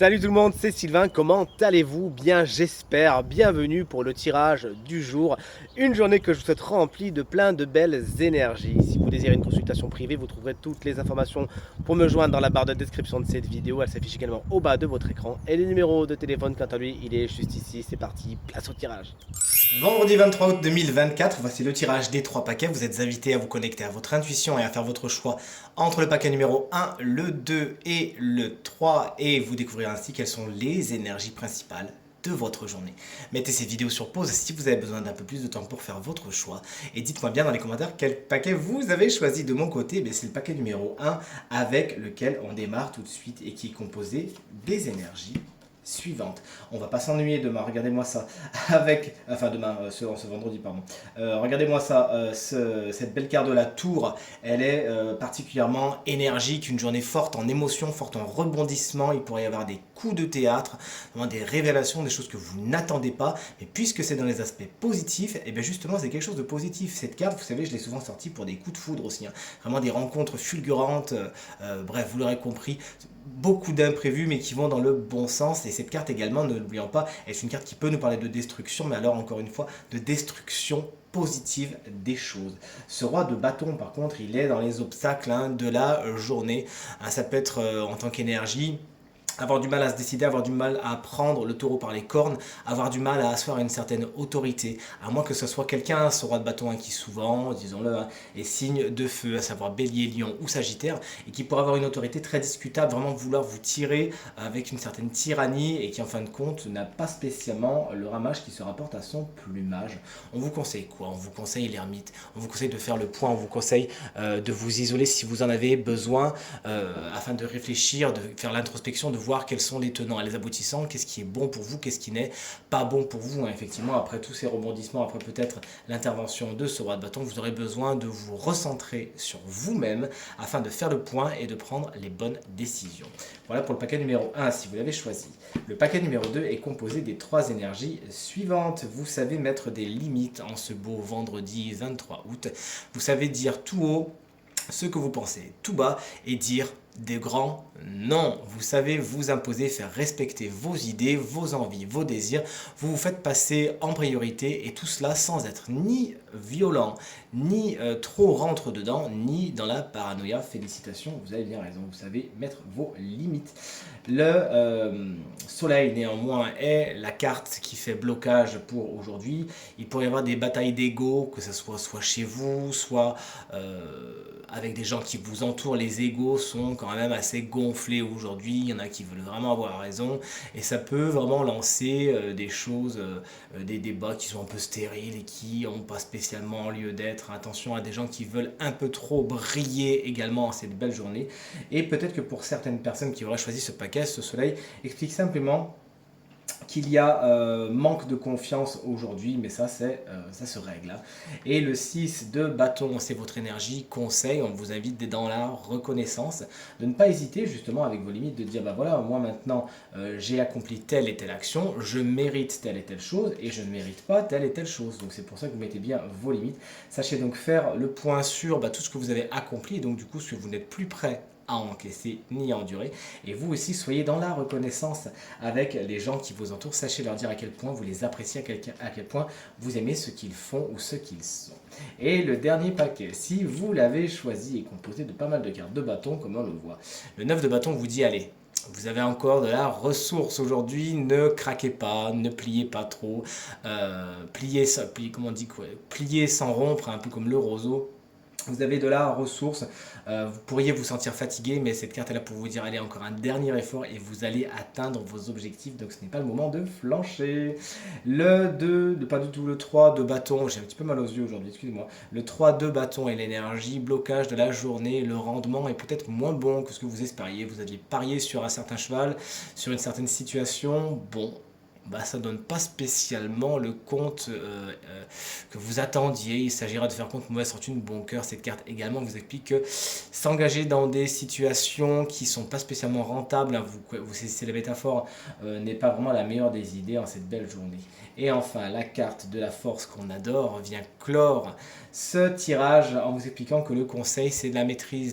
Salut tout le monde, c'est Sylvain, comment allez-vous? Bien j'espère, bienvenue pour le tirage du jour, une journée que je vous souhaite remplie de plein de belles énergies. Si vous désirez une consultation privée, vous trouverez toutes les informations pour me joindre dans la barre de description de cette vidéo, elle s'affiche également au bas de votre écran. Et le numéro de téléphone, quant à lui, il est juste ici, c'est parti, place au tirage. Vendredi 23 août 2024, voici le tirage des 3 paquets. Vous êtes invités à vous connecter à votre intuition et à faire votre choix entre le paquet numéro 1, le 2 et le 3. Et vous découvrirez ainsi quelles sont les énergies principales de votre journée. Mettez ces vidéos sur pause si vous avez besoin d'un peu plus de temps pour faire votre choix. Et dites-moi bien dans les commentaires quel paquet vous avez choisi. De mon côté, c'est le paquet numéro 1 avec lequel on démarre tout de suite et qui est composé des énergies suivante. On va pas s'ennuyer demain, regardez-moi ça. Demain, ce vendredi, pardon. Regardez-moi ça, cette belle carte de la tour, elle est particulièrement énergique, une journée forte en émotion, forte en rebondissement. Il pourrait y avoir des coups de théâtre, vraiment des révélations, des choses que vous n'attendez pas. Mais puisque c'est dans les aspects positifs, et bien justement c'est quelque chose de positif. Cette carte, vous savez, je l'ai souvent sortie pour des coups de foudre aussi. Vraiment des rencontres fulgurantes, bref, vous l'aurez compris. Beaucoup d'imprévus mais qui vont dans le bon sens, et cette carte également, ne l'oublions pas, est une carte qui peut nous parler de destruction, mais alors encore une fois de destruction positive des choses. Ce roi de bâton par contre, il est dans les obstacles de la journée. Ça peut être en tant qu'énergie, avoir du mal à se décider, avoir du mal à prendre le taureau par les cornes, avoir du mal à asseoir une certaine autorité, à moins que ce soit quelqu'un, ce roi de bâton qui souvent, disons-le, est signe de feu, à savoir bélier, lion ou sagittaire, et qui pourrait avoir une autorité très discutable, vraiment vouloir vous tirer avec une certaine tyrannie, et qui en fin de compte n'a pas spécialement le ramage qui se rapporte à son plumage. On vous conseille quoi? On vous conseille l'ermite, on vous conseille de faire le point, on vous conseille de vous isoler si vous en avez besoin, afin de réfléchir, de faire l'introspection, de voir quels sont les tenants et les aboutissants, qu'est-ce qui est bon pour vous, qu'est-ce qui n'est pas bon pour vous. Effectivement, après tous ces rebondissements, après peut-être l'intervention de ce roi de bâton, vous aurez besoin de vous recentrer sur vous-même afin de faire le point et de prendre les bonnes décisions. Voilà pour le paquet numéro 1 si vous l'avez choisi. Le paquet numéro 2 est composé des 3 énergies suivantes. Vous savez mettre des limites en ce beau vendredi 23 août. Vous savez dire tout haut ce que vous pensez tout bas et dire des grands non. Vous savez vous imposer, faire respecter vos idées, vos envies, vos désirs. Vous vous faites passer en priorité, et tout cela sans être ni violent, ni trop rentre dedans, ni dans la paranoïa. Félicitations, vous avez bien raison. Vous savez mettre vos limites. Le soleil néanmoins est la carte qui fait blocage pour aujourd'hui. Il pourrait y avoir des batailles d'ego, que ce soit chez vous, soit avec des gens qui vous entourent. Les égos sont quand même assez gonflés aujourd'hui. Il y en a qui veulent vraiment avoir raison, et ça peut vraiment lancer des choses, des débats qui sont un peu stériles et qui n'ont pas spécialement lieu d'être. Attention à des gens qui veulent un peu trop briller également en cette belle journée. Et peut-être que pour certaines personnes qui auraient choisi ce paquet, ce soleil explique simplement qu'il y a manque de confiance aujourd'hui, mais ça se règle. Et le 6 de bâton, c'est votre énergie, conseil, on vous invite d'être dans la reconnaissance, de ne pas hésiter justement avec vos limites, de dire bah voilà, moi maintenant j'ai accompli telle et telle action, je mérite telle et telle chose, et je ne mérite pas telle et telle chose. Donc c'est pour ça que vous mettez bien vos limites. Sachez donc faire le point sur tout ce que vous avez accompli, et donc du coup ce que vous n'êtes plus prêt à encaisser ni à endurer. Et vous aussi, soyez dans la reconnaissance avec les gens qui vous entourent. Sachez leur dire à quel point vous les appréciez, à quel point vous aimez ce qu'ils font ou ce qu'ils sont. Et le dernier paquet, si vous l'avez choisi, est composé de pas mal de cartes de bâton, comme on le voit. Le 9 de bâton vous dit allez, vous avez encore de la ressource aujourd'hui, ne craquez pas, ne pliez pas trop, pliez sans rompre, un peu comme le roseau. Vous avez de la ressource, vous pourriez vous sentir fatigué, mais cette carte est là pour vous dire allez, encore un dernier effort et vous allez atteindre vos objectifs, donc ce n'est pas le moment de flancher. Le 2, pas du tout le 3 de bâton, j'ai un petit peu mal aux yeux aujourd'hui, excusez-moi. Le 3 de bâton et l'énergie, blocage de la journée, le rendement est peut-être moins bon que ce que vous espériez. Vous aviez parié sur un certain cheval, sur une certaine situation, bon. bah, ça donne pas spécialement le compte que vous attendiez. Il s'agira de faire compte mauvaise fortune, bon cœur. Cette carte également vous explique que s'engager dans des situations qui sont pas spécialement rentables, hein, c'est la métaphore, n'est pas vraiment la meilleure des idées en cette belle journée. Et enfin, la carte de la force qu'on adore vient clore ce tirage en vous expliquant que le conseil, c'est la maîtrise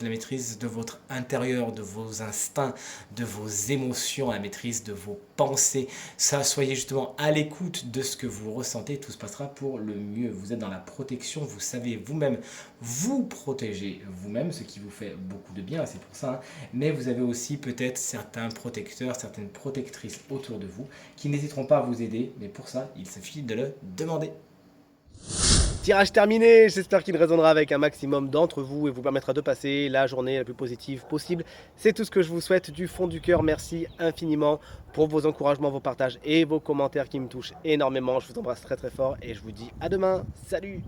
de votre intérieur, de vos instincts, de vos émotions, la maîtrise de vos pensées. Ça, soyez justement à l'écoute de ce que vous ressentez, tout se passera pour le mieux. Vous êtes dans la protection, vous savez vous-même vous protéger vous-même, ce qui vous fait beaucoup de bien, c'est pour ça. Hein. Mais vous avez aussi peut-être certains protecteurs, certaines protectrices autour de vous qui n'hésiteront pas à vous aider, mais pour ça, il suffit de le demander. Tirage terminé, j'espère qu'il résonnera avec un maximum d'entre vous et vous permettra de passer la journée la plus positive possible. C'est tout ce que je vous souhaite du fond du cœur. Merci infiniment pour vos encouragements, vos partages et vos commentaires qui me touchent énormément. Je vous embrasse très très fort et je vous dis à demain. Salut!